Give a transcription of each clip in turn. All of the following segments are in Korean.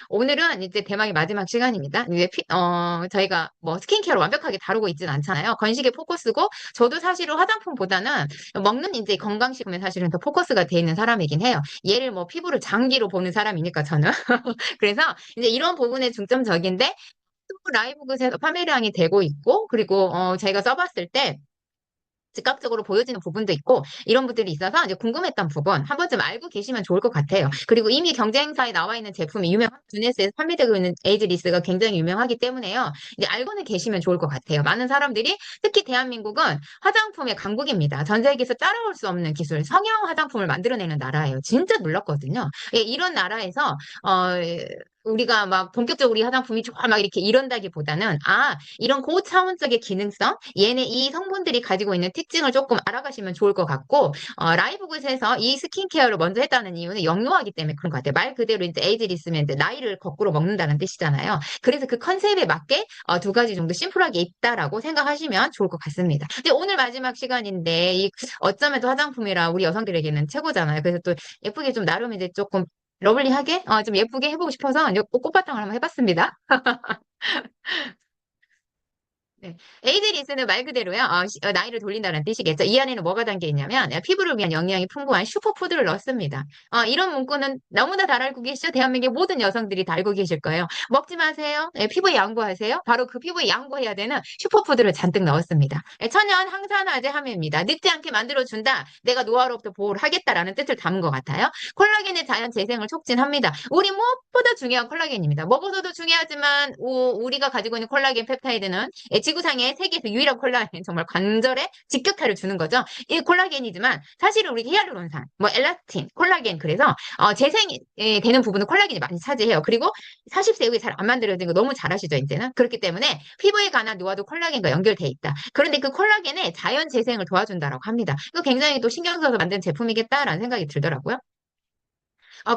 오늘은 이제 대망의 마지막 시간입니다. 이제 저희가 뭐 스킨케어를 완벽하게 다루고 있지는 않잖아요. 건식에 포커스고, 저도 사실은 화장품보다는 먹는 이제 건강식품에 사실은 더 포커스가 돼 있는 사람이긴 해요. 얘를 뭐 피부를 장기로 보는 사람이니까 저는. 그래서 이제 이런 부분에 중점적인데, 또 라이브굿에서 판매량이 되고 있고, 그리고 저희가 써봤을 때, 즉각적으로 보여지는 부분도 있고 이런 부분들이 있어서 이제 궁금했던 부분 한 번쯤 알고 계시면 좋을 것 같아요. 그리고 이미 경쟁사에 나와 있는 제품이 유명한 두네스에서 판매되고 있는 에이즈리스가 굉장히 유명하기 때문에요. 이제 알고는 계시면 좋을 것 같아요. 많은 사람들이 특히 대한민국은 화장품의 강국입니다. 전 세계에서 따라올 수 없는 기술, 성형 화장품을 만들어내는 나라예요. 진짜 놀랐거든요. 예, 이런 나라에서 우리가 막 본격적으로 우리 화장품이 좋아 막 이렇게 이런다기보다는 이런 고차원적의 기능성, 얘네 이 성분들이 가지고 있는 특징을 조금 알아가시면 좋을 것 같고, 라이브굿에서 이 스킨케어를 먼저 했다는 이유는 영유아기 때문에 그런 것 같아요. 말 그대로 이제 에이지리스면 이제 나이를 거꾸로 먹는다는 뜻이잖아요. 그래서 그 컨셉에 맞게 두 가지 정도 심플하게 있다라고 생각하시면 좋을 것 같습니다. 근데 오늘 마지막 시간인데, 어쩌면 또 화장품이라 우리 여성들에게는 최고잖아요. 그래서 또 예쁘게 좀 나름 이제 조금 러블리하게, 좀 예쁘게 해보고 싶어서 이제 꽃바탕을 한번 해봤습니다. 네. 에이드리스는 말 그대로요. 나이를 돌린다는 뜻이겠죠. 이 안에는 뭐가 담겨 있냐면 피부를 위한 영양이 풍부한 슈퍼푸드를 넣습니다. 이런 문구는 너무나 잘 알고 계시죠? 대한민국 모든 여성들이 다 알고 계실 거예요. 먹지 마세요. 피부에 양보하세요. 바로 그 피부에 양보해야 되는 슈퍼푸드를 잔뜩 넣었습니다. 천연 항산화제 함유입니다. 늙지 않게 만들어준다. 내가 노화로부터 보호를 하겠다라는 뜻을 담은 것 같아요. 콜라겐의 자연 재생을 촉진합니다. 우리 무엇보다 중요한 콜라겐입니다. 먹어서도 중요하지만 우리가 가지고 있는 콜라겐 펩타이드는 지구상의 세계에서 유일한 콜라겐, 정말 관절에 직격탄을 주는 거죠. 이 콜라겐이지만 사실은 우리 히알루론산, 뭐 엘라스틴, 콜라겐, 그래서 재생이 되는 부분은 콜라겐이 많이 차지해요. 그리고 40세 이후에 잘 안 만들어지는 거 너무 잘 아시죠, 이제는? 그렇기 때문에 피부에 관한 노화도 콜라겐과 연결돼 있다. 그런데 그 콜라겐의 자연 재생을 도와준다라고 합니다. 이거 굉장히 또 신경 써서 만든 제품이겠다라는 생각이 들더라고요.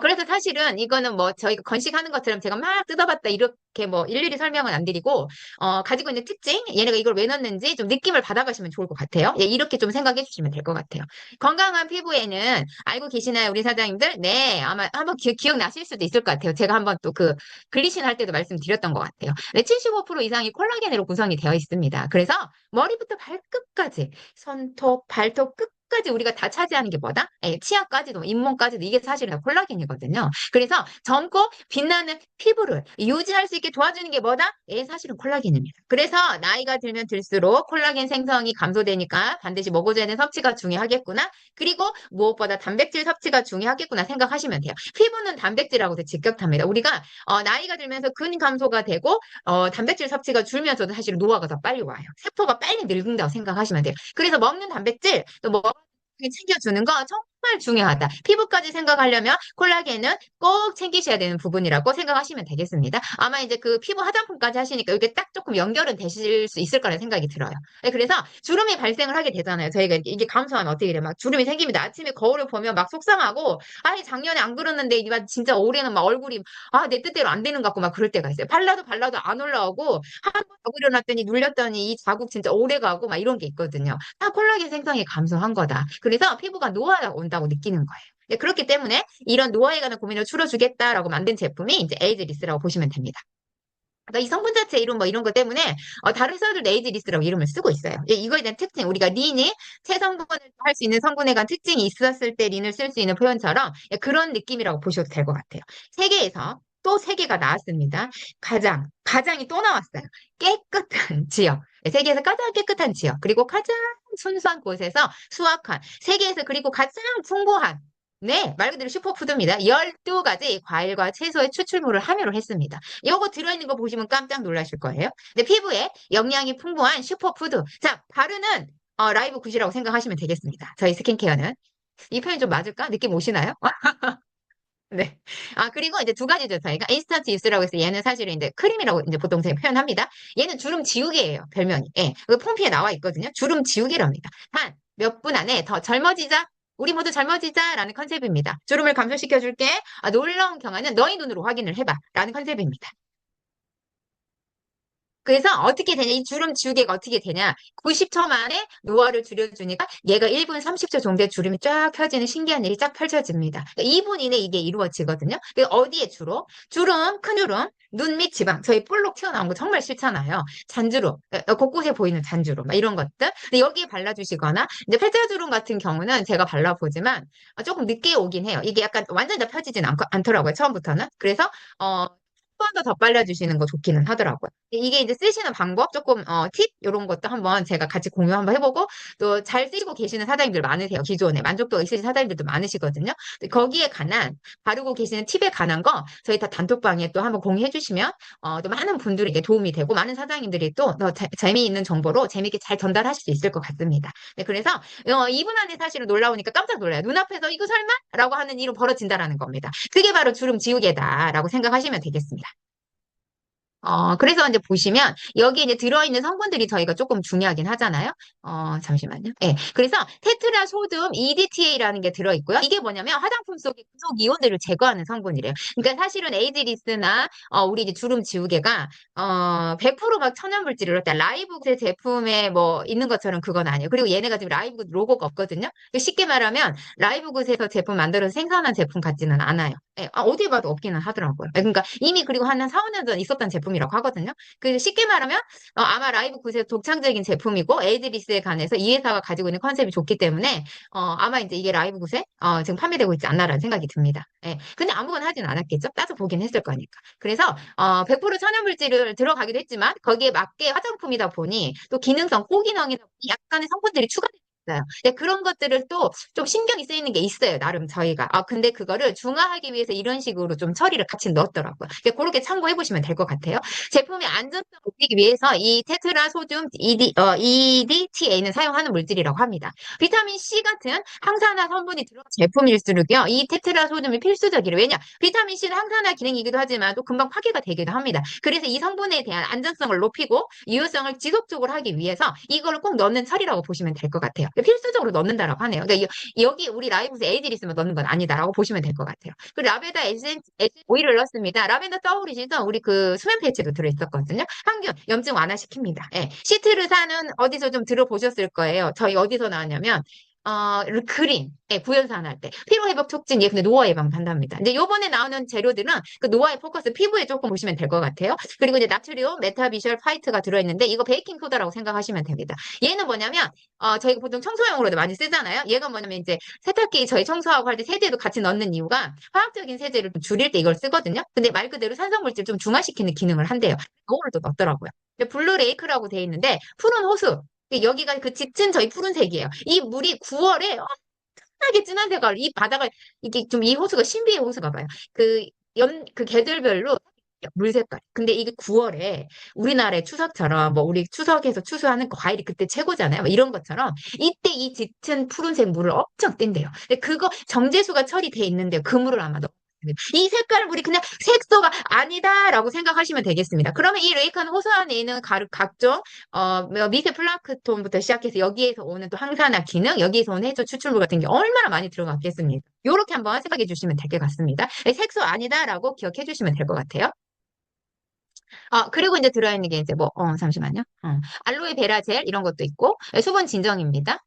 그래서 사실은 이거는 뭐 저희가 건식하는 것처럼 제가 막 뜯어봤다 이렇게 뭐 일일이 설명은 안 드리고, 가지고 있는 특징, 얘네가 이걸 왜 넣는지 좀 느낌을 받아가시면 좋을 것 같아요. 예, 이렇게 좀 생각해 주시면 될 것 같아요. 건강한 피부에는 알고 계시나요, 우리 사장님들? 네, 아마 한번 기억나실 수도 있을 것 같아요. 제가 한번 또 그 글리신 할 때도 말씀드렸던 것 같아요. 네, 75% 이상이 콜라겐으로 구성이 되어 있습니다. 그래서 머리부터 발끝까지, 손톱, 발톱 끝까지 우리가 다 차지하는 게 뭐다? 치아까지도, 잇몸까지도 이게 사실은 다 콜라겐이거든요. 그래서 젊고 빛나는 피부를 유지할 수 있게 도와주는 게 뭐다? 사실은 콜라겐입니다. 그래서 나이가 들면 들수록 콜라겐 생성이 감소되니까 반드시 먹어줘야 되는 섭취가 중요하겠구나. 그리고 무엇보다 단백질 섭취가 중요하겠구나 생각하시면 돼요. 피부는 단백질하고도 직격탑니다. 우리가 나이가 들면서 근 감소가 되고 단백질 섭취가 줄면서도 사실 노화가 더 빨리 와요. 세포가 빨리 늙는다고 생각하시면 돼요. 그래서 먹는 단백질 또 챙겨주는 거 정말 중요하다. 피부까지 생각하려면 콜라겐은 꼭 챙기셔야 되는 부분이라고 생각하시면 되겠습니다. 아마 이제 그 피부 화장품까지 하시니까 이게 딱 조금 연결은 되실 수 있을 거라는 생각이 들어요. 네, 그래서 주름이 발생을 하게 되잖아요. 저희가 이게 감소하면 어떻게 돼? 막 주름이 생깁니다. 아침에 거울을 보면 막 속상하고, 작년에 안 그랬는데 이만 진짜 올해는 막 얼굴이 내 뜻대로 안 되는 것 같고 막 그럴 때가 있어요. 발라도 발라도 안 올라오고 한 번 더 그려놨더니 눌렸더니 이 자국 진짜 오래 가고 막 이런 게 있거든요. 다 콜라겐 생성이 감소한 거다. 그래서 피부가 노화가 온다고 느끼는 거예요. 네, 그렇기 때문에 이런 노화에 관한 고민을 줄여주겠다라고 만든 제품이 이제 에이즈리스라고 보시면 됩니다. 그러니까 이 성분 자체 이름 뭐 이런 것 때문에 다른 회사들도 에이즈리스라고 이름을 쓰고 있어요. 이거에 대한 특징, 우리가 린이 체성분을 할 수 있는 성분에 관한 특징이 있었을 때 린을 쓸 수 있는 표현처럼 그런 느낌이라고 보셔도 될 것 같아요. 세계에서 또 세 개가 나왔습니다. 가장이 또 나왔어요. 깨끗한 지역. 세계에서 가장 깨끗한 지역. 그리고 가장 순수한 곳에서 수확한, 세계에서 그리고 가장 풍부한, 네, 말 그대로 슈퍼푸드입니다. 12가지 과일과 채소의 추출물을 함유를 했습니다. 요거 들어있는 거 보시면 깜짝 놀라실 거예요. 근데 피부에 영양이 풍부한 슈퍼푸드. 자, 바르는 라이브 굿이라고 생각하시면 되겠습니다. 저희 스킨케어는. 이 표현 좀 맞을까? 느낌 오시나요? 네. 그리고 이제 두 가지죠, 저희가. 인스턴트 유스라고 해서 얘는 사실은 이제 크림이라고 이제 보통 저희 표현합니다. 얘는 주름 지우개예요, 별명이. 예. 그 폼피에 나와 있거든요. 주름 지우개랍니다. 단, 몇 분 안에 더 젊어지자. 우리 모두 젊어지자라는 컨셉입니다. 주름을 감소시켜 줄게. 놀라운 경화는 너희 눈으로 확인을 해봐. 라는 컨셉입니다. 그래서 어떻게 되냐? 이 주름 지우개가 어떻게 되냐? 90초 만에 노화를 줄여주니까 얘가 1분 30초 정도의 주름이 쫙 펴지는 신기한 일이 쫙 펼쳐집니다. 2분 이내 이게 이루어지거든요. 어디에 주로? 주름, 큰 주름, 눈 밑 지방, 저희 볼록 튀어나온 거 정말 싫잖아요. 잔주름, 곳곳에 보이는 잔주름, 막 이런 것들. 근데 여기에 발라주시거나, 이제 팔자주름 같은 경우는 제가 발라보지만 조금 늦게 오긴 해요. 이게 약간 완전히 다 펴지진 않더라고요, 처음부터는. 그래서, 한 번 더 발라주시는 거 좋기는 하더라고요. 이게 이제 쓰시는 방법, 조금, 팁, 이런 것도 한번 제가 같이 공유 한번 해보고, 또 잘 쓰시고 계시는 사장님들 많으세요. 기존에. 만족도가 있으신 사장님들도 많으시거든요. 근데 거기에 관한, 바르고 계시는 팁에 관한 거, 저희 다 단톡방에 또 한번 공유해 주시면, 또 많은 분들에게 도움이 되고, 많은 사장님들이 또 더 재미있는 정보로 재미있게 잘 전달하실 수 있을 것 같습니다. 네, 그래서, 2분 안에 사실은 놀라우니까 깜짝 놀라요. 눈앞에서 이거 설마? 라고 하는 일은 벌어진다라는 겁니다. 그게 바로 주름 지우개다라고 생각하시면 되겠습니다. 그래서 이제 보시면 여기 이제 들어있는 성분들이 저희가 조금 중요하긴 하잖아요. 잠시만요. 예. 그래서 테트라소듐 EDTA라는 게 들어있고요. 이게 뭐냐면 화장품 속의 구속 이온들을 제거하는 성분이래요. 그러니까 사실은 에이지리스나 우리 이제 주름 지우개가 100%막 천연물질을 넣었다. 라이브의 제품에 뭐 있는 것처럼 그건 아니에요. 그리고 얘네가 지금 라이브굿 로고가 없거든요. 쉽게 말하면 라이브굿에서 제품 만들어서 생산한 제품 같지는 않아요. 예, 어디 봐도 없기는 하더라고요. 예, 그러니까 이미 그리고 한 4, 5년 전 있었던 제품이라고 하거든요. 그 쉽게 말하면 아마 라이브 굿의 독창적인 제품이고 에이드리스에 관해서 이 회사가 가지고 있는 컨셉이 좋기 때문에 아마 이제 이게 라이브 굿에 지금 판매되고 있지 않나라는 생각이 듭니다. 예. 근데 아무거나 하진 않았겠죠. 따져 보긴 했을 거니까. 그래서 100% 천연물질을 들어가기도 했지만 거기에 맞게 화장품이다 보니 또 기능성, 고기능이다 보니 약간의 성분들이 추가되어 있어요. 근데 그런 것들을 또 좀 신경이 쓰이는 게 있어요. 나름 저희가. 근데 그거를 중화하기 위해서 이런 식으로 좀 처리를 같이 넣었더라고요. 그렇게 참고해 보시면 될 것 같아요. 제품의 안전성을 높이기 위해서 이 테트라소듐 EDTA는 사용하는 물질이라고 합니다. 비타민 C 같은 항산화 성분이 들어간 제품일수록요, 이 테트라소듐이 필수적이래요. 왜냐? 비타민 C는 항산화 기능이기도 하지만 또 금방 파괴가 되기도 합니다. 그래서 이 성분에 대한 안전성을 높이고 유효성을 지속적으로 하기 위해서 이걸 꼭 넣는 처리라고 보시면 될 것 같아요. 필수적으로 넣는다라고 하네요. 그러니까 여기 우리 라이브에서 에이드리 있으면 넣는 건 아니다라고 보시면 될 것 같아요. 그 라벤더 오일을 넣었습니다. 라벤더 떠오르시죠? 우리 그 수면 패치도 들어있었거든요. 항균, 염증 완화시킵니다. 예. 시트르사는 어디서 좀 들어보셨을 거예요. 저희 어디서 나왔냐면 그린, 예, 구연산 할 때. 피로회복 촉진, 예, 근데 노화 예방도 한답니다. 이제 요번에 나오는 재료들은 그 노화의 포커스, 피부에 조금 보시면 될 것 같아요. 그리고 이제 나트륨, 메타비셜 파이트가 들어있는데, 이거 베이킹소다라고 생각하시면 됩니다. 얘는 뭐냐면, 저희가 보통 청소용으로도 많이 쓰잖아요. 얘가 뭐냐면 이제 세탁기 저희 청소하고 할 때 세제도 같이 넣는 이유가 화학적인 세제를 좀 줄일 때 이걸 쓰거든요. 근데 말 그대로 산성물질 좀 중화시키는 기능을 한대요. 그거를 또 넣더라고요. 블루레이크라고 돼 있는데, 푸른 호수. 여기가 그 짙은 저희 푸른색이에요. 이 물이 9월에 엄청나게 진한 색깔, 이 바다가, 이게 좀 이 호수가 신비의 호수가 봐요. 그 계절별로 물 색깔. 근데 이게 9월에 우리나라의 추석처럼 뭐 우리 추석에서 추수하는 그 과일이 그때 최고잖아요. 뭐 이런 것처럼 이때 이 짙은 푸른색 물을 엄청 뗀대요. 근데 그거 정제수가 처리돼 있는데 그 물을 아마 이 색깔 물이 그냥 색소가 아니다라고 생각하시면 되겠습니다. 그러면 이 레이크는 호수 안에 있는 각종 뭐 미세 플랑크톤부터 시작해서 여기에서 오는 또 항산화 기능, 여기에서 오는 해조 추출물 같은 게 얼마나 많이 들어갔겠습니까? 이렇게 한번 생각해 주시면 될 것 같습니다. 색소 아니다라고 기억해 주시면 될 것 같아요. 그리고 이제 들어있는 게 이제 뭐, 잠시만요. 알로에 베라 젤 이런 것도 있고, 수분 진정입니다.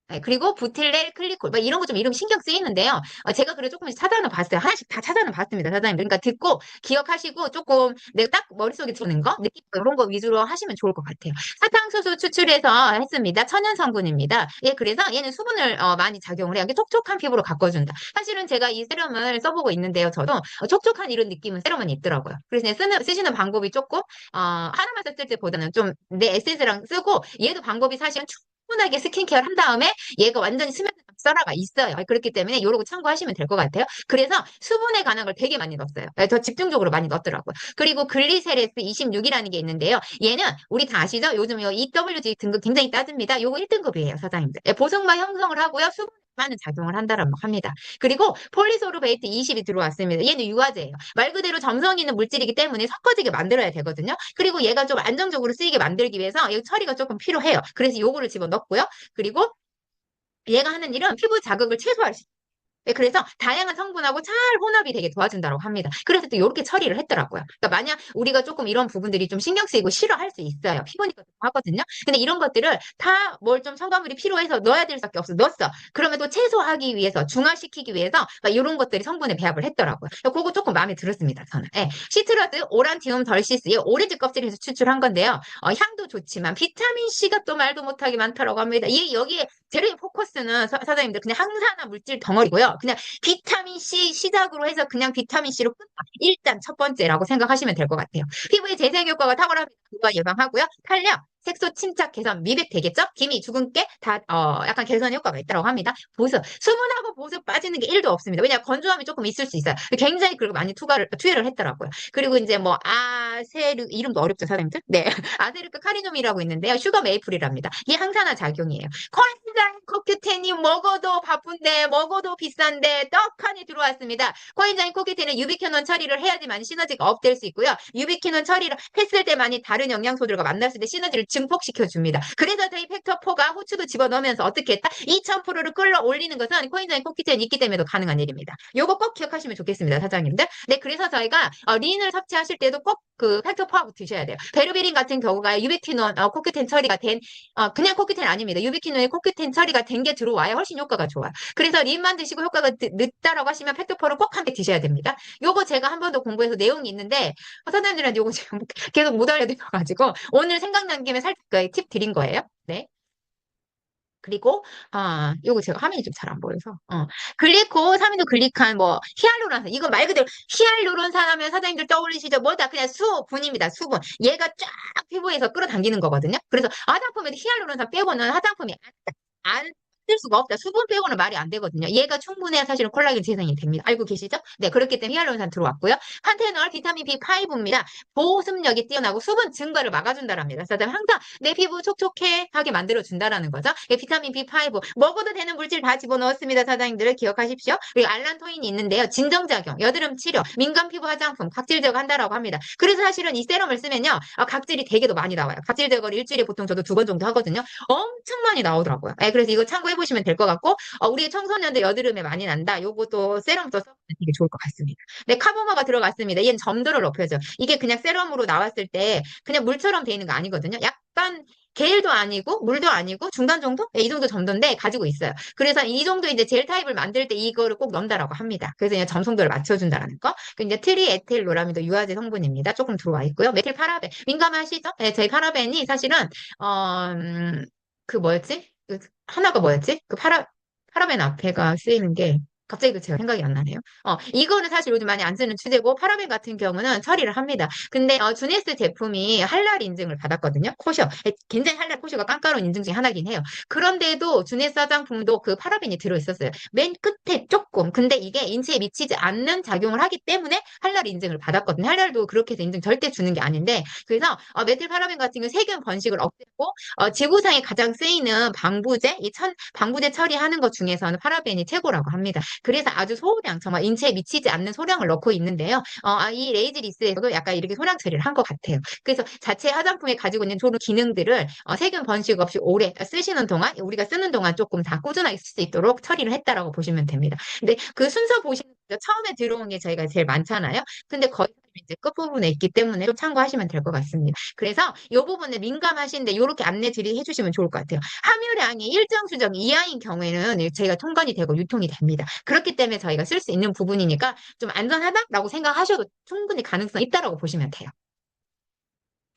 네, 그리고 부틸렐 클리콜 뭐 이런 거 좀 이름 신경 쓰이는데요. 제가 그래 조금씩 찾아는 봤어요. 하나씩 다 찾아는 봤습니다, 사장님. 그러니까 듣고 기억하시고 조금 내가 딱 머릿속에 드는 거, 느낌 이런 거 위주로 하시면 좋을 것 같아요. 사탕수수 추출해서 했습니다. 천연 성분입니다. 예, 그래서 얘는 수분을 많이 작용을 해요. 이게 촉촉한 피부로 가꿔준다. 사실은 제가 이 세럼을 써보고 있는데요. 저도 촉촉한 이런 느낌은 세럼은 있더라고요. 그래서 쓰시는 방법이 조금 하나만 썼을 때보다는 좀 내 에센스랑 쓰고 얘도 방법이 사실은 충분하게 스킨케어를 한 다음에 얘가 완전히 수면 썰어가 있어요. 그렇기 때문에 요러고 참고하시면 될 것 같아요. 그래서 수분에 관한 걸 되게 많이 넣었어요. 더 집중적으로 많이 넣었더라고요. 그리고 글리세레스 26이라는 게 있는데요. 얘는 우리 다 아시죠? 요즘 요 EWG 등급 굉장히 따집니다. 요거 1등급이에요, 사장님들. 보석막 형성을 하고요. 수분 많은 작용을 한다라고 합니다. 그리고 폴리소르베이트 20이 들어왔습니다. 얘는 유화제예요. 말 그대로 점성 있는 물질이기 때문에 섞어지게 만들어야 되거든요. 그리고 얘가 좀 안정적으로 쓰이게 만들기 위해서 이 처리가 조금 필요해요. 그래서 요거를 집어넣고요. 그리고 얘가 하는 일은 피부 자극을 최소화시켜요. 예, 그래서 다양한 성분하고 잘 혼합이 되게 도와준다고 합니다. 그래서 또 이렇게 처리를 했더라고요. 그러니까 만약 우리가 조금 이런 부분들이 좀 신경 쓰이고 싫어할 수 있어요. 피부니까 좀 하거든요. 근데 이런 것들을 다 뭘 좀 첨가물이 필요해서 넣어야 될 수밖에 없어. 넣었어. 그러면 또 채소하기 위해서, 중화시키기 위해서 막 이런 것들이 성분에 배합을 했더라고요. 그거 조금 마음에 들었습니다. 저는. 예, 시트러스 오란티움 덜시스, 이 오렌지 껍질에서 추출한 건데요. 향도 좋지만 비타민 C가 또 말도 못하게 많다라고 합니다. 이 여기에 재료의 포커스는 사장님들 그냥 항산화 물질 덩어리고요. 그냥 비타민 C 시작으로 해서 그냥 비타민 C로 끝나. 일단 첫 번째라고 생각하시면 될 것 같아요. 피부의 재생 효과가 탁월합니다. 부과 예방하고요. 탄력, 색소 침착 개선, 미백 되겠죠? 기미, 주근깨 다 약간 개선 효과가 있다고 합니다. 보습, 수분하고 보습 빠지는 게 1도 없습니다. 왜냐 건조함이 조금 있을 수 있어요. 굉장히 그리고 많이 투여를 했더라고요. 그리고 이제 뭐 아세르 이름도 어렵죠, 사장님들? 네, 아세르크 카리뇽이라고 있는데요. 슈거 메이플이랍니다. 이게 항산화 작용이에요. 코엔자임 코큐텐이 먹어도 바쁜데 먹어도 비싼데 떡하니 들어왔습니다. 코엔자임 코큐텐은 유비퀴논 처리를 해야지만 시너지가 업될 수 있고요. 유비퀴논 처리를 했을 때만이 다른 영양소들과 만났을 때 시너지를 증폭시켜 줍니다. 그래서 저희 팩터 4가 후추도 집어넣으면서 어떻게 했다? 2000%를 끌어올리는 것은 코엔자임 코큐텐이 있기 때문에도 가능한 일입니다. 요거 꼭 기억하시면 좋겠습니다, 사장님들. 네, 그래서 저희가 린을 섭취하실 때도 꼭 그 팩터 4하고 드셔야 돼요. 베르비린 같은 경우가 유비퀴논 코큐텐 처리가 된 그냥 코큐텐 아닙니다. 유비퀴논에 코큐텐 처리가 된 게 들어와야 훨씬 효과가 좋아요. 그래서 린만 드시고 효과가 늦다라고 하시면 팩토퍼를 꼭 함께 드셔야 됩니다. 요거 제가 한 번 더 공부해서 내용이 있는데 선생님들한테 요거 제가 계속 못 알려드려가지고 오늘 생각난 김에 살짝 팁 드린 거예요. 네. 그리고 요거 제가 화면이 좀 잘 안 보여서 글리코, 사미노 글리칸, 뭐 히알루론산 이거 말 그대로 히알루론산 하면 사장님들 떠올리시죠? 뭐다 그냥 수분입니다. 수분. 얘가 쫙 피부에서 끌어당기는 거거든요. 그래서 화장품에도 히알루론산 빼고는 화장품이 안 쓸 수가 없다. 수분 빼고는 말이 안 되거든요. 얘가 충분해야 사실은 콜라겐 재생이 됩니다. 알고 계시죠? 네, 그렇기 때문에 히알루론산 들어왔고요. 판테놀, 비타민 B5입니다. 보습력이 뛰어나고 수분 증발을 막아준다랍니다. 그래서 항상 내 피부 촉촉해 하게 만들어준다라는 거죠. 비타민 B5 먹어도 되는 물질 다 집어넣었습니다. 사장님들 기억하십시오. 그리고 알란토인이 있는데요. 진정작용, 여드름 치료, 민감 피부 화장품, 각질 제거한다라고 합니다. 그래서 사실은 이 세럼을 쓰면요. 각질이 되게도 많이 나와요. 각질 제거를 일주일에 보통 저도 2번 정도 하거든요. 엄청 많이 나오더라고요. 네, 그래서 이거 참고해보시면 될 것 같고 우리 청소년들 여드름에 많이 난다. 요것도 세럼 또 써보면 되게 좋을 것 같습니다. 네, 카보마가 들어갔습니다. 얘는 점도를 높여줘. 이게 그냥 세럼으로 나왔을 때 그냥 물처럼 돼 있는 거 아니거든요. 약간 겔도 아니고 물도 아니고 중간 정도? 네, 이 정도 점도인데 가지고 있어요. 그래서 이 정도 이제 젤 타입을 만들 때 이거를 꼭 넣는다라고 합니다. 그래서 그냥 점성도를 맞춰준다라는 거. 그 이제 트리에틸로라미도 유화제 성분입니다. 조금 들어와 있고요. 메틸 파라벤 민감하시죠? 네, 저희 파라벤이 사실은 그 뭐였지? 하나가 뭐였지? 파라벤 앞에가 쓰이는 게 갑자기 그 제가 생각이 안 나네요. 이거는 사실 요즘 많이 안 쓰는 주제고 파라벤 같은 경우는 처리를 합니다. 근데 주네스 제품이 할랄 인증을 받았거든요. 코쇼. 굉장히 할랄 코쇼가 깐까로운 인증 중에 하나긴 해요. 그런데도 주네스 화장품도 그 파라벤이 들어있었어요. 맨 끝에 조금. 근데 이게 인체에 미치지 않는 작용을 하기 때문에 할랄 인증을 받았거든요. 할랄도 그렇게 해서 인증 절대 주는 게 아닌데 그래서 메틸 파라벤 같은 경우 세균 번식을 없애고 지구상에 가장 쓰이는 방부제, 방부제 처리하는 것 중에서는 파라벤이 최고라고 합니다. 그래서 아주 소량, 정말 인체에 미치지 않는 소량을 넣고 있는데요. 이 레이즈리스에서도 약간 이렇게 소량 처리를 한 것 같아요. 그래서 자체 화장품에 가지고 있는 좋은 기능들을 세균 번식 없이 오래 쓰시는 동안, 우리가 쓰는 동안 조금 다 꾸준하게 쓸 수 있도록 처리를 했다라고 보시면 됩니다. 근데 그 순서 보시면 처음에 들어온 게 저희가 제일 많잖아요. 근데 거의 이제 끝부분에 있기 때문에 좀 참고하시면 될 것 같습니다. 그래서 이 부분에 민감하신데 이렇게 안내 해주시면 좋을 것 같아요. 함유량이 일정 수정 이하인 경우에는 저희가 통관이 되고 유통이 됩니다. 그렇기 때문에 저희가 쓸 수 있는 부분이니까 좀 안전하다라고 생각하셔도 충분히 가능성이 있다라고 보시면 돼요.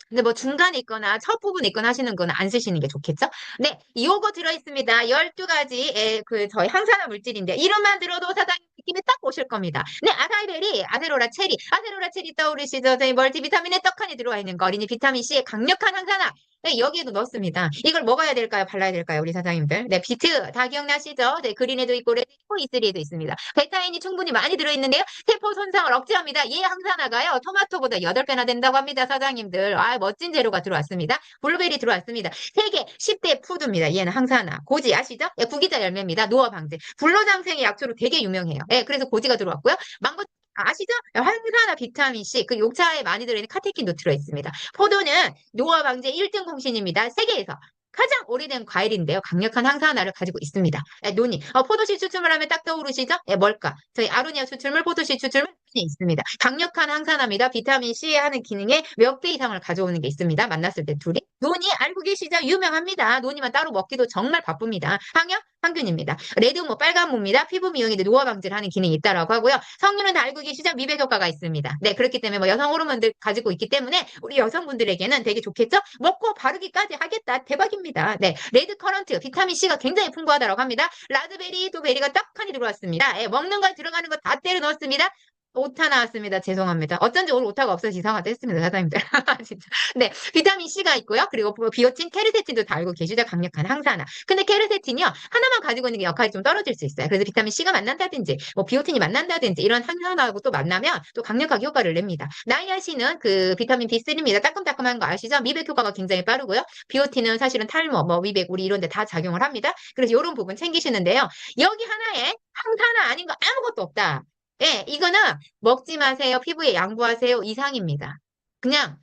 근데 뭐 중간에 있거나 첫 부분에 있거나 하시는 거는 안 쓰시는 게 좋겠죠? 네, 요거 들어있습니다. 12가지 그 저희 항산화 물질인데 이름만 들어도 사장님 느낌이 딱 오실 겁니다. 네, 아사이베리, 아세로라 체리 떠오르시죠? 저희 멀티비타민에 떡하니 들어와 있는 거 어린이 비타민 C의 강력한 항산화. 네, 여기에도 넣습니다. 이걸 먹어야 될까요? 발라야 될까요? 우리 사장님들. 네, 비트 다 기억나시죠? 네, 그린에도 있고 레드 있고 E3에도 있습니다. 베타인이 충분히 많이 들어있는데요. 세포 손상을 억제합니다. 얘 항산화가요. 토마토보다 8배나 된다고 합니다. 사장님들. 멋진 재료가 들어왔습니다. 블루베리 들어왔습니다. 세계 10대 푸드입니다. 얘는 항산화. 고지 아시죠? 예, 구기자 열매입니다. 노화 방제. 불로장생의 약초로 되게 유명해요. 예, 그래서 고지가 들어왔고요. 망고 아시죠? 항산화 비타민 C, 그 녹차에 많이 들어있는 카테킨도 들어있습니다. 포도는 노화 방제 1등 공신입니다. 세계에서. 가장 오래된 과일인데요. 강력한 항산화를 가지고 있습니다. 논이. 포도씨 추출물 하면 딱 떠오르시죠? 뭘까? 저희 아로니아 추출물, 포도씨 추출물 있습니다. 강력한 항산화입니다. 비타민 C 하는 기능에 몇 배 이상을 가져오는 게 있습니다. 만났을 때 둘이. 논이 알고 계시죠? 유명합니다. 논이만 따로 먹기도 정말 바쁩니다. 항염? 항균입니다. 레드모 빨간모입니다. 피부 미용인데 노화 방지를 하는 기능이 있다라고 하고요. 성분은 다 알고 계시죠? 미백 효과가 있습니다. 네, 그렇기 때문에 뭐 여성 호르몬들 가지고 있기 때문에 우리 여성분들에게는 되게 좋겠죠? 먹고 바르기까지 하겠다. 대박입니다. 네, 레드 커런트 비타민 C가 굉장히 풍부하다고 합니다. 라즈베리 또 베리가 떡하니 들어왔습니다. 먹는 거 들어가는 거 다 때려 넣었습니다. 오타 나왔습니다. 죄송합니다. 어쩐지 오늘 오타가 없어서 이상하다 했습니다. 사장님들. 진짜. 네. 비타민 C가 있고요. 그리고 비오틴, 케르세틴도 다 알고 계시죠? 강력한 항산화. 근데 케르세틴이요. 하나만 가지고 있는 게 역할이 좀 떨어질 수 있어요. 그래서 비타민 C가 만난다든지, 뭐 비오틴이 만난다든지 이런 항산화하고 또 만나면 또 강력하게 효과를 냅니다. 나이아신은 그 비타민 B3입니다. 따끔따끔한 거 아시죠? 미백 효과가 굉장히 빠르고요. 비오틴은 사실은 탈모, 뭐 미백, 우리 이런 데 다 작용을 합니다. 그래서 이런 부분 챙기시는데요. 여기 하나에 항산화 아닌 거 아무것도 없다. 예, 이거는 먹지 마세요. 피부에 양보하세요. 이상입니다. 그냥,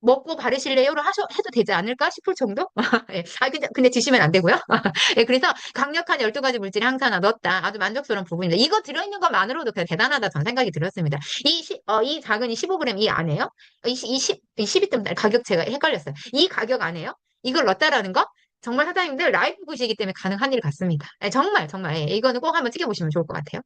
먹고 바르실래요로 해도 되지 않을까 싶을 정도? 예. 근데 드시면 안 되고요. 예, 그래서 강력한 12가지 물질이 항산화 넣었다. 아주 만족스러운 부분입니다. 이거 들어있는 것만으로도 그냥 대단하다 저는 생각이 들었습니다. 이 작은 이 15g 이 안에요? 이 12점 가격 제가 헷갈렸어요. 이 가격 안에요? 이걸 넣었다라는 거? 정말 사장님들 라이브 보시기 때문에 가능한 일 같습니다. 예, 정말, 정말. 예, 이거는 꼭 한번 찍어보시면 좋을 것 같아요.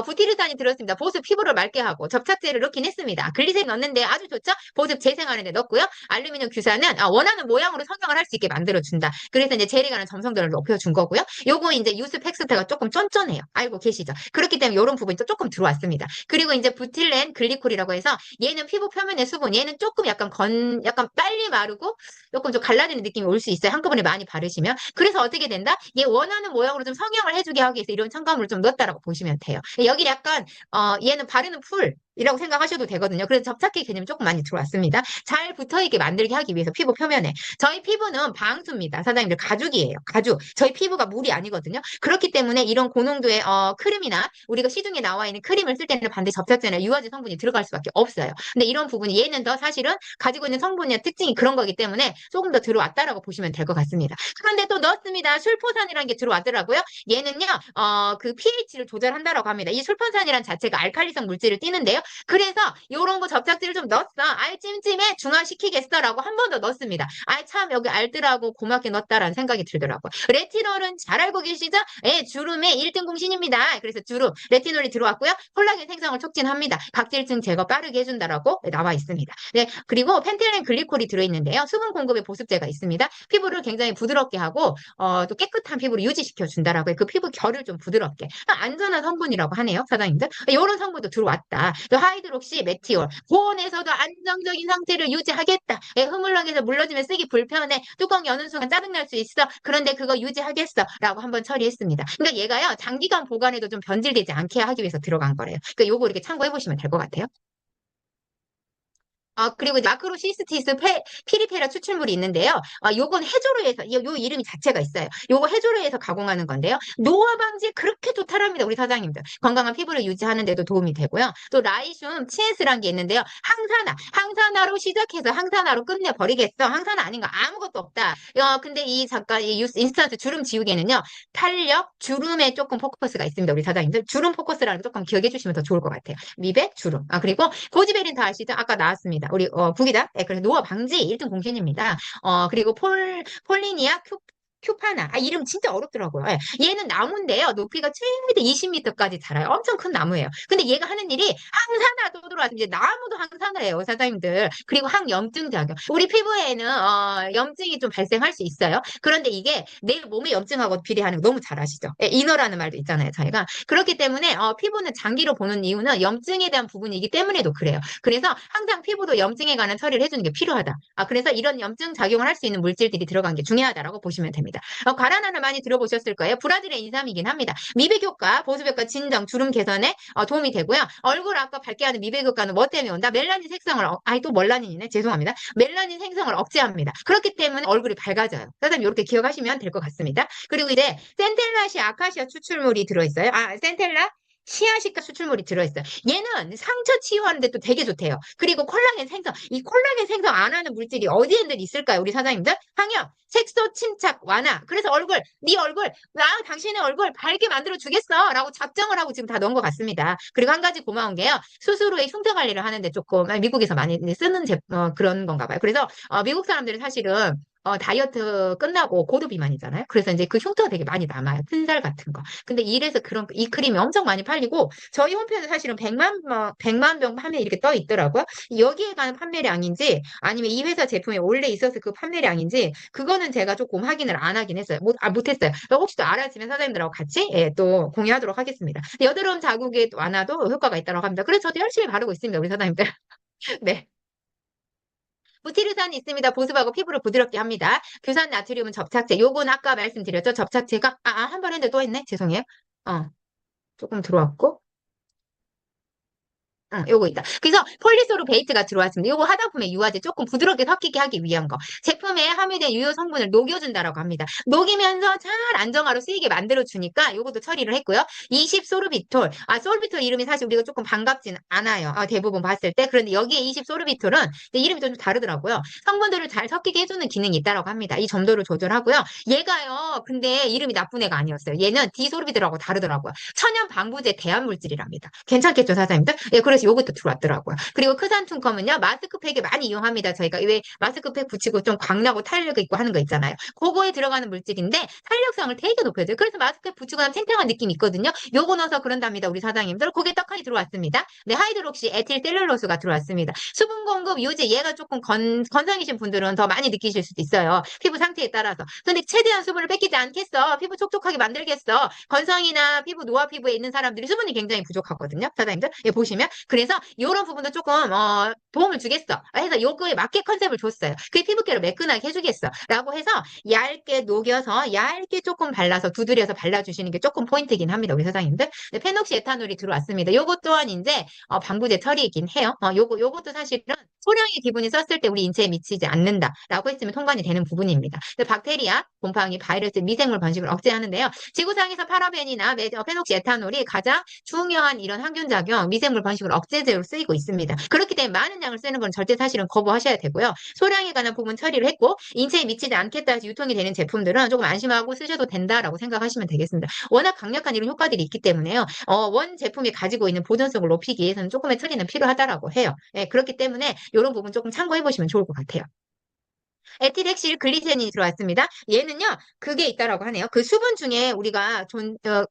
부티르산이 들었습니다. 보습 피부를 맑게 하고 접착제를 넣긴 했습니다. 글리세린 넣는데 아주 좋죠? 보습 재생하는 데 넣고요. 알루미늄 규산은 원하는 모양으로 성형을 할 수 있게 만들어준다. 그래서 이제 젤이가는 점성도를 높여준 거고요. 요거 이제 유스 팩스트가 조금 쫀쫀해요. 알고 계시죠? 그렇기 때문에 이런 부분이 또 조금 들어왔습니다. 그리고 이제 부틸렌 글리콜이라고 해서 얘는 피부 표면의 수분, 얘는 조금 약간 빨리 마르고 조금 좀 갈라지는 느낌이 올 수 있어요. 한꺼번에 많이 바르시면. 그래서 어떻게 된다? 얘 원하는 모양으로 좀 성형을 해주게 하기 위해서 이런 첨가물을 좀 넣었다라고 보시면 돼요. 여기 약간 얘는 바르는 풀이라고 생각하셔도 되거든요. 그래서 접착기 개념이 조금 많이 들어왔습니다. 잘 붙어있게 만들게 하기 위해서 피부 표면에. 저희 피부는 방수입니다. 사장님들 가죽이에요. 가죽. 저희 피부가 물이 아니거든요. 그렇기 때문에 이런 고농도의 크림이나 우리가 시중에 나와 있는 크림을 쓸 때는 반드시 접착제나 유화제 성분이 들어갈 수밖에 없어요. 근데 이런 부분이 얘는 더 사실은 가지고 있는 성분이나 특징이 그런 거기 때문에 조금 더 들어왔다라고 보시면 될 것 같습니다. 그런데 또 넣었습니다. 술포산이라는 게 들어왔더라고요. 얘는요, 그 pH를 조절한다라고 합니다. 이 술포산이란 자체가 알칼리성 물질을 띠는데요. 그래서 이런 거 접착제를 좀 넣었어. 알 찜찜해 중화시키겠어라고 한 번 더 넣습니다. 참 여기 알뜰하고 고맙게 넣었다라는 생각이 들더라고요. 레티놀은 잘 알고 계시죠? 예, 주름의 1등 공신입니다. 그래서 주름, 레티놀이 들어왔고요. 콜라겐 생성을 촉진합니다. 각질층 제거 빠르게 해준다라고 나와 있습니다. 네, 그리고 펜틸렌 글리콜이 들어있는데요. 수분 공급에 보습제가 있습니다. 피부를 굉장히 부드럽게 하고 또 깨끗한 피부를 유지시켜 준다라고 해요. 그 피부 결을 좀 부드럽게. 안전한 성분이라고 하네요, 사장님들. 이런 성분도 들어왔다. 또 하이드록시 메티올. 고온에서도 안정적인 상태를 유지하겠다. 흐물렁해서 물러지면 쓰기 불편해. 뚜껑 여는 순간 짜증날 수 있어. 그런데 그거 유지하겠어. 라고 한번 처리했습니다. 그러니까 얘가요, 장기간 보관해도 좀 변질되지 않게 하기 위해서 들어간 거래요. 그러니까 요거 이렇게 참고해 보시면 될 것 같아요. 그리고 이제 마크로시스티스 피리페라 추출물이 있는데요. 요건 해조로 해서, 요 이름이 자체가 있어요. 요거 해조로 해서 가공하는 건데요. 노화 방지에 그렇게 좋다랍니다. 우리 사장님들. 건강한 피부를 유지하는 데도 도움이 되고요. 또 라이슘 치엔스라는 게 있는데요. 항산화로 시작해서 항산화로 끝내버리겠어. 항산화 아닌 거 아무것도 없다. 근데 잠깐 이 인스턴트 주름 지우개는요. 탄력, 주름에 조금 포커스가 있습니다. 우리 사장님들. 주름 포커스라는 거 조금 기억해 주시면 더 좋을 것 같아요. 미백, 주름. 그리고 고지베린 다 아시죠? 아까 나왔습니다. 우리 북이다. 네, 그래서 노화 방지 1등 공신입니다. 그리고 폴리니아 큐파나. 이름 진짜 어렵더라고요. 예. 얘는 나무인데요. 높이가 최대 20m까지 자라요. 엄청 큰 나무예요. 근데 얘가 하는 일이 항산화도 들어와서 이제 나무도 항산화예요, 사장님들. 그리고 항염증 작용. 우리 피부에는 염증이 좀 발생할 수 있어요. 그런데 이게 내 몸의 염증하고 비례하는 거 너무 잘 아시죠? 예, 인어라는 말도 있잖아요, 저희가. 그렇기 때문에 피부는 장기로 보는 이유는 염증에 대한 부분이기 때문에도 그래요. 그래서 항상 피부도 염증에 관한 처리를 해주는 게 필요하다. 그래서 이런 염증 작용을 할 수 있는 물질들이 들어간 게 중요하다라고 보시면 됩니다. 과란화를 많이 들어보셨을 거예요. 브라질의 인삼이긴 합니다. 미백 효과, 보습 효과, 진정, 주름 개선에 도움이 되고요. 얼굴 아까 밝게 하는 미백 효과는 뭐 때문에 온다? 멜라닌 색상을, 또 멜라닌이네. 죄송합니다. 멜라닌 생성을 억제합니다. 그렇기 때문에 얼굴이 밝아져요. 선생님 이렇게 기억하시면 될 것 같습니다. 그리고 이제 센텔라시 아카시아 추출물이 들어있어요. 센텔라 시아시카 수출물이 들어있어요. 얘는 상처 치유하는데 또 되게 좋대요. 그리고 콜라겐 생성. 이 콜라겐 생성 안 하는 물질이 어디에들 있을까요? 우리 사장님들? 항염, 색소 침착 완화. 그래서 얼굴, 네 얼굴, 나 당신의 얼굴 밝게 만들어 주겠어. 라고 작정을 하고 지금 다 넣은 것 같습니다. 그리고 한 가지 고마운 게요. 스스로 의 흉터 관리를 하는데 조금 미국에서 많이 쓰는 그런 건가 봐요. 그래서 미국 사람들은 사실은 다이어트 끝나고 고도 비만이잖아요. 그래서 이제 그 흉터가 되게 많이 남아요. 튼살 같은 거. 근데 이래서 그런 이 크림이 엄청 많이 팔리고 저희 홈페이지에 사실은 100만 병 판매 이렇게 떠 있더라고요. 여기에 관한 판매량인지 아니면 이 회사 제품에 원래 있어서 그 판매량인지 그거는 제가 조금 확인을 안 하긴 했어요. 못했어요. 혹시 또 알아주면 사장님들하고 같이 또 공유하도록 하겠습니다. 여드름 자국의 완화도 효과가 있다고 합니다. 그래서 저도 열심히 바르고 있습니다. 우리 사장님들. 네. 부티르산이 있습니다. 보습하고 피부를 부드럽게 합니다. 규산 나트륨은 접착제. 요건 아까 말씀드렸죠. 접착제가 한 번 했는데 또 했네. 죄송해요. 어, 조금 들어왔고. 요거 있다. 그래서 폴리소르베이트가 들어왔습니다. 요거 화장품의 유화제 조금 부드럽게 섞이게 하기 위한 거. 제품에 함유된 유효 성분을 녹여준다라고 합니다. 녹이면서 잘 안정화로 쓰이게 만들어주니까 요것도 처리를 했고요. 20소르비톨. 소르비톨 이름이 사실 우리가 조금 반갑진 않아요. 대부분 봤을 때. 그런데 여기에 20소르비톨은 이름이 좀 다르더라고요. 성분들을 잘 섞이게 해주는 기능이 있다라고 합니다. 이 점도를 조절하고요. 얘가요. 근데 이름이 나쁜 애가 아니었어요. 얘는 디소르비드라고 다르더라고요. 천연 방부제 대한 물질이랍니다. 괜찮겠죠, 사장님들? 예, 그래서 요것도 들어왔더라고요. 그리고 크산퉁컴은요, 마스크팩에 많이 이용합니다. 저희가 왜 마스크팩 붙이고 좀 광나고 탄력 있고 하는 거 있잖아요. 그거에 들어가는 물질인데 탄력성을 되게 높여줘요. 그래서 마스크팩 붙이고 나면 탱탱한 느낌이 있거든요. 요거 넣어서 그런답니다, 우리 사장님들. 그게 떡하니 들어왔습니다. 네, 하이드록시 에틸셀룰로스가 들어왔습니다. 수분 공급 유지, 얘가 조금 건성이신 분들은 더 많이 느끼실 수도 있어요. 피부 상태에 따라서. 근데 최대한 수분을 뺏기지 않겠어. 피부 촉촉하게 만들겠어. 건성이나 피부 노화 피부에 있는 사람들이 수분이 굉장히 부족하거든요. 사장님들. 예, 보시면. 그래서 이런 부분도 조금 도움을 주겠어. 해서 요거에 맞게 컨셉을 줬어요. 그게 피부결을 매끈하게 해주겠어. 라고 해서 얇게 녹여서 얇게 조금 발라서 두드려서 발라주시는 게 조금 포인트긴 합니다. 우리 사장님들. 네, 페녹시 에탄올이 들어왔습니다. 요것 또한 이제 방부제 처리이긴 해요. 요것도 사실은 소량의 기분이 썼을 때 우리 인체에 미치지 않는다라고 했으면 통관이 되는 부분입니다. 박테리아, 곰팡이, 바이러스, 미생물 번식을 억제하는데요. 지구상에서 파라벤이나 페녹시 에탄올이 가장 중요한 이런 항균작용, 미생물 번식을 억제제로 쓰이고 있습니다. 그렇기 때문에 많은 양을 쓰는 건 절대 사실은 거부하셔야 되고요. 소량에 관한 부분 처리를 했고 인체에 미치지 않겠다 해서 유통이 되는 제품들은 조금 안심하고 쓰셔도 된다라고 생각하시면 되겠습니다. 워낙 강력한 이런 효과들이 있기 때문에요. 원 제품이 가지고 있는 보존성을 높이기 위해서는 조금의 처리는 필요하다라고 해요. 예, 그렇기 때문에 이런 부분 조금 참고해 보시면 좋을 것 같아요. 에틸엑실 글리세린이 들어왔습니다. 얘는요, 그게 있다라고 하네요. 그 수분 중에 우리가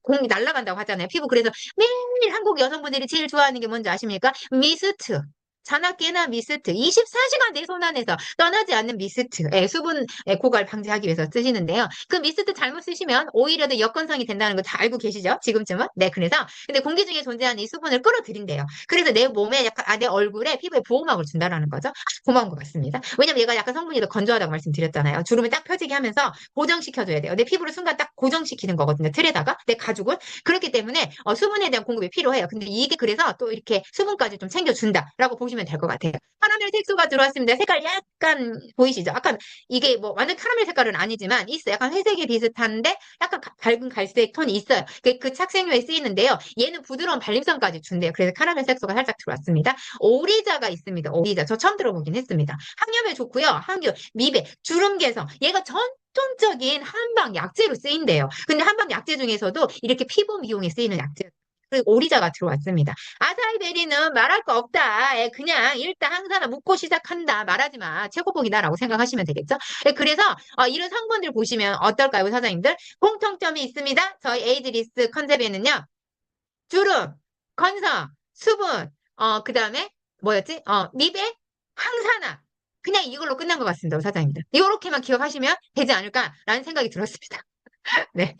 공이 날아간다고 하잖아요. 피부. 그래서 매일 한국 여성분들이 제일 좋아하는 게 뭔지 아십니까? 미스트. 자나깨나 미스트. 24시간 내 손 안에서 떠나지 않는 미스트. 수분 고갈 방지하기 위해서 쓰시는데요. 그 미스트 잘못 쓰시면 오히려 더 역건성이 된다는 거 다 알고 계시죠? 지금쯤은? 네, 그래서 근데 공기 중에 존재하는 이 수분을 끌어들인대요. 그래서 내 몸에 약간 내 얼굴에 피부에 보호막을 준다라는 거죠. 고마운 것 같습니다. 왜냐면 얘가 약간 성분이 더 건조하다고 말씀드렸잖아요. 주름을 딱 펴지게 하면서 고정시켜줘야 돼요. 내 피부를 순간 딱 고정시키는 거거든요. 틀에다가 내 가죽을. 그렇기 때문에 수분에 대한 공급이 필요해요. 근데 이게 그래서 또 이렇게 수분까지 좀 챙겨준다라고 보시면 될 것 같아요. 카라멜 색소가 들어왔습니다. 색깔 약간 보이시죠? 약간 이게 뭐 완전 카라멜 색깔은 아니지만 있어요. 약간 회색이 비슷한데 약간 밝은 갈색 톤이 있어요. 그 착색료에 쓰이는데요. 얘는 부드러운 발림성까지 준대요. 그래서 카라멜 색소가 살짝 들어왔습니다. 오리자가 있습니다. 오리자. 저 처음 들어보긴 했습니다. 항염에 좋고요. 항균, 미백, 주름 개선. 얘가 전통적인 한방 약재로 쓰인대요. 근데 한방 약재 중에서도 이렇게 피부 미용에 쓰이는 약재. 그리고 오리자가 들어왔습니다. 아사이베리는 말할 거 없다. 그냥 일단 항산화 묻고 시작한다. 말하지 마. 최고봉이다라고 생각하시면 되겠죠? 그래서 이런 성분들 보시면 어떨까요, 사장님들? 공통점이 있습니다. 저희 에이드리스 컨셉에는요. 주름, 건성, 수분, 그다음에 뭐였지? 미백, 항산화. 그냥 이걸로 끝난 것 같습니다, 사장님들. 이렇게만 기억하시면 되지 않을까라는 생각이 들었습니다. 네.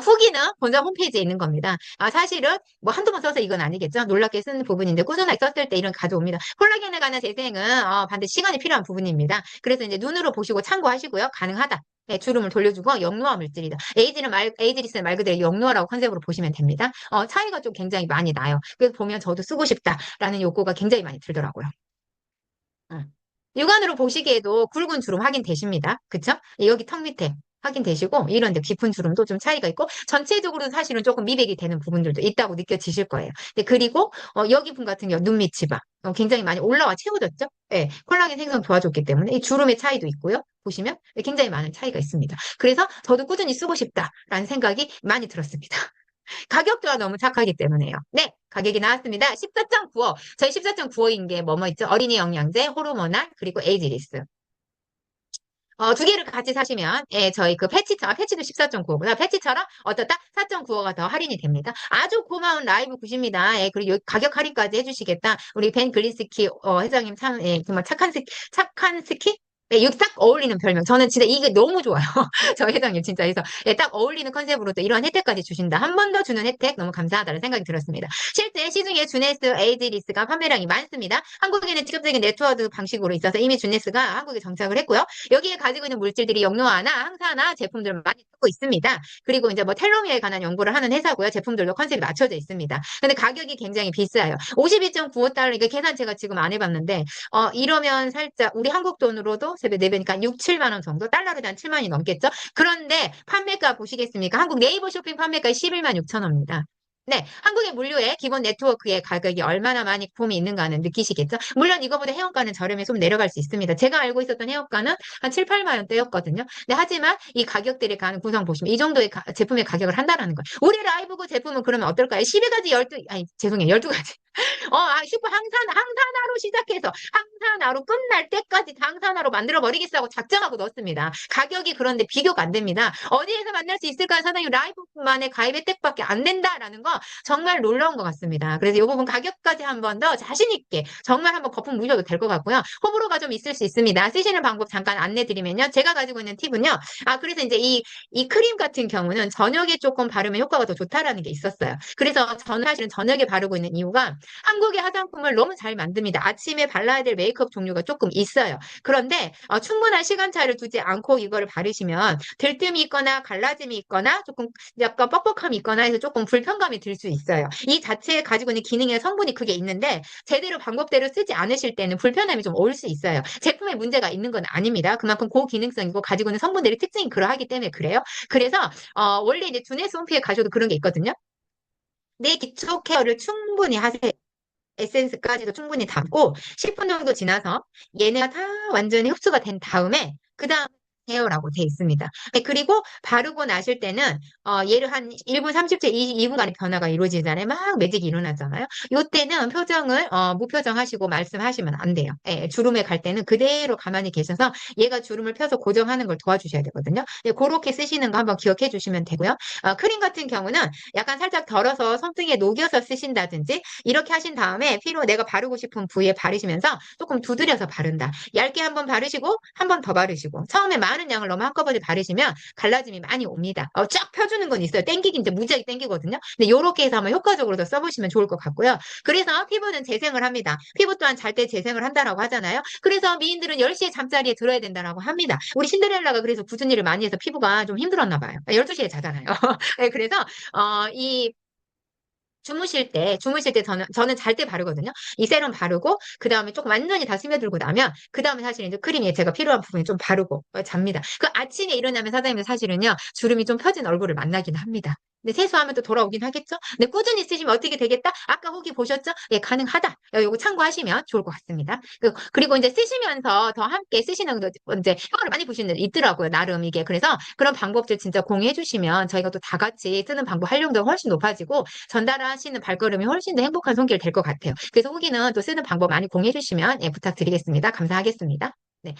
후기는 본점 홈페이지에 있는 겁니다. 사실은 뭐 한두 번 써서 이건 아니겠죠. 놀랍게 쓰는 부분인데 꾸준하게 썼을 때 이런 거 가져옵니다. 콜라겐에 관한 재생은 반드시 시간이 필요한 부분입니다. 그래서 이제 눈으로 보시고 참고하시고요. 가능하다. 네, 주름을 돌려주고 영노화 물질이다. 에이지리스는 말 그대로 영노화라고 컨셉으로 보시면 됩니다. 차이가 좀 굉장히 많이 나요. 그래서 보면 저도 쓰고 싶다라는 욕구가 굉장히 많이 들더라고요. 응. 육안으로 보시기에도 굵은 주름 확인되십니다. 그쵸? 여기 턱 밑에. 확인되시고 이런 데 깊은 주름도 좀 차이가 있고 전체적으로 사실은 조금 미백이 되는 부분들도 있다고 느껴지실 거예요. 네, 그리고 여기 분 같은 경우 눈 밑이 봐. 굉장히 많이 올라와 채워졌죠? 네, 콜라겐 생성 도와줬기 때문에 이 주름의 차이도 있고요. 보시면 네, 굉장히 많은 차이가 있습니다. 그래서 저도 꾸준히 쓰고 싶다라는 생각이 많이 들었습니다. 가격 또한 너무 착하기 때문에요. 네, 가격이 나왔습니다. 14.95. 저희 14.95인 게 뭐뭐 있죠? 어린이 영양제, 호르몬알, 그리고 에이지리스. 두 개를 같이 사시면, 예, 저희 그 패치처럼, 패치도 14.95구나. 패치처럼 어떻다? 4.95가 더 할인이 됩니다. 아주 고마운 라이브 굿입니다. 예, 그리고 가격 할인까지 해주시겠다. 우리 벤 글린스키, 회장님 참, 예, 정말 착한 스키? 네, 이거 딱 어울리는 별명. 저는 진짜 이게 너무 좋아요. 저 회장님 진짜. 그래서 예, 딱 어울리는 컨셉으로 또 이런 혜택까지 주신다. 한 번 더 주는 혜택 너무 감사하다는 생각이 들었습니다. 실제 시중에 주네스 에이지리스가 판매량이 많습니다. 한국에는 직접적인 네트워크 방식으로 있어서 이미 주네스가 한국에 정착을 했고요. 여기에 가지고 있는 물질들이 영노화나 항산화 제품들을 많이 쓰고 있습니다. 그리고 이제 뭐 텔로미어에 관한 연구를 하는 회사고요. 제품들도 컨셉이 맞춰져 있습니다. 근데 가격이 굉장히 비싸요. 52.95달러, 이게 계산 제가 지금 안 해봤는데, 이러면 살짝 우리 한국 돈으로도 세배 4배니까 6, 7만 원 정도? 달러로 한 7만이 넘겠죠? 그런데 판매가 보시겠습니까? 한국 네이버 쇼핑 판매가 11만 6천 원입니다. 네, 한국의 물류의 기본 네트워크의 가격이 얼마나 많이 폼이 있는가는 느끼시겠죠? 물론 이거보다 해원가는 저렴해 좀 내려갈 수 있습니다. 제가 알고 있었던 해원가는 한 7, 8만 원대였거든요. 네, 하지만 이 가격들이 가는 구성 보시면 이 정도의 제품의 가격을 한다는 거예요. 우리 라이브고 제품은 그러면 어떨까요? 12가지, 12, 아니, 죄송해요. 12가지. 슈퍼 항산화로 시작해서 항산화로 끝날 때까지 다 항산화로 만들어버리겠다고 작정하고 넣었습니다. 가격이 그런데 비교가 안 됩니다. 어디에서 만날 수 있을까요? 사장님 라이브만의 가입 혜택밖에 안 된다라는 거 정말 놀라운 것 같습니다. 그래서 이 부분 가격까지 한 번 더 자신 있게 정말 한번 거품 누셔도 될 것 같고요. 호불호가 좀 있을 수 있습니다. 쓰시는 방법 잠깐 안내 드리면요. 제가 가지고 있는 팁은요. 그래서 이제 이 크림 같은 경우는 저녁에 조금 바르면 효과가 더 좋다라는 게 있었어요. 그래서 저는 사실은 저녁에 바르고 있는 이유가 한국의 화장품을 너무 잘 만듭니다. 아침에 발라야 될 메이크업 종류가 조금 있어요. 그런데 충분한 시간차를 두지 않고 이거를 바르시면 들뜸이 있거나 갈라짐이 있거나 조금 약간 뻑뻑함이 있거나 해서 조금 불편감이 들 수 있어요. 이 자체에 가지고 있는 기능의 성분이 그게 있는데 제대로 방법대로 쓰지 않으실 때는 불편함이 좀 올 수 있어요. 제품에 문제가 있는 건 아닙니다. 그만큼 고기능성이고 가지고 있는 성분들의 특징이 그러하기 때문에 그래요. 그래서 원래 이제 두뇌스 홈피에 가셔도 그런 게 있거든요. 내 기초 케어를 충분히 하세요. 에센스까지도 충분히 담고 10분 정도 지나서 얘네가 다 완전히 흡수가 된 다음에 그 다음 헤어라고 돼 있습니다. 네, 그리고 바르고 나실 때는 얘를 한 1분 30초, 22분간의 변화가 이루어지잖아요. 막 매직이 일어나잖아요. 이때는 표정을 무표정 하시고 말씀하시면 안 돼요. 예, 주름에 갈 때는 그대로 가만히 계셔서 얘가 주름을 펴서 고정하는 걸 도와주셔야 되거든요. 네, 그렇게 쓰시는 거 한번 기억해 주시면 되고요. 크림 같은 경우는 약간 살짝 덜어서 손등에 녹여서 쓰신다든지 이렇게 하신 다음에 피로 내가 바르고 싶은 부위에 바르시면서 조금 두드려서 바른다. 얇게 한번 바르시고 한 번 더 바르시고 처음에 많은 양을 너무 한꺼번에 바르시면 갈라짐이 많이 옵니다. 쫙 펴주는 건 있어요. 땡기긴 이제 무지하게 땡기거든요. 근데 이렇게 해서 한번 효과적으로 더 써보시면 좋을 것 같고요. 그래서 피부는 재생을 합니다. 피부 또한 잘 때 재생을 한다라고 하잖아요. 그래서 미인들은 10시에 잠자리에 들어야 된다라고 합니다. 우리 신데렐라가 그래서 굳은 일을 많이 해서 피부가 좀 힘들었나 봐요. 12시에 자잖아요. 네, 그래서 이 주무실 때 저는 잘 때 바르거든요. 이 세럼 바르고, 그 다음에 조금 완전히 다 스며들고 나면, 그 다음에 사실 이제 크림이 제가 필요한 부분이 좀 바르고, 잡니다. 그 아침에 일어나면 사장님들 사실은요, 주름이 좀 펴진 얼굴을 만나긴 합니다. 근데 세수하면 또 돌아오긴 하겠죠? 근데 꾸준히 쓰시면 어떻게 되겠다? 아까 후기 보셨죠? 예, 가능하다. 요거 참고하시면 좋을 것 같습니다. 그리고 이제 쓰시면서 더 함께 쓰시는 이제 효과를 많이 보시는 분들 있더라고요. 나름 이게. 그래서 그런 방법들 진짜 공유해 주시면 저희가 또 다 같이 쓰는 방법 활용도가 훨씬 높아지고 전달하시는 발걸음이 훨씬 더 행복한 손길 될 것 같아요. 그래서 후기는 또 쓰는 방법 많이 공유해 주시면 예, 부탁드리겠습니다. 감사하겠습니다. 네.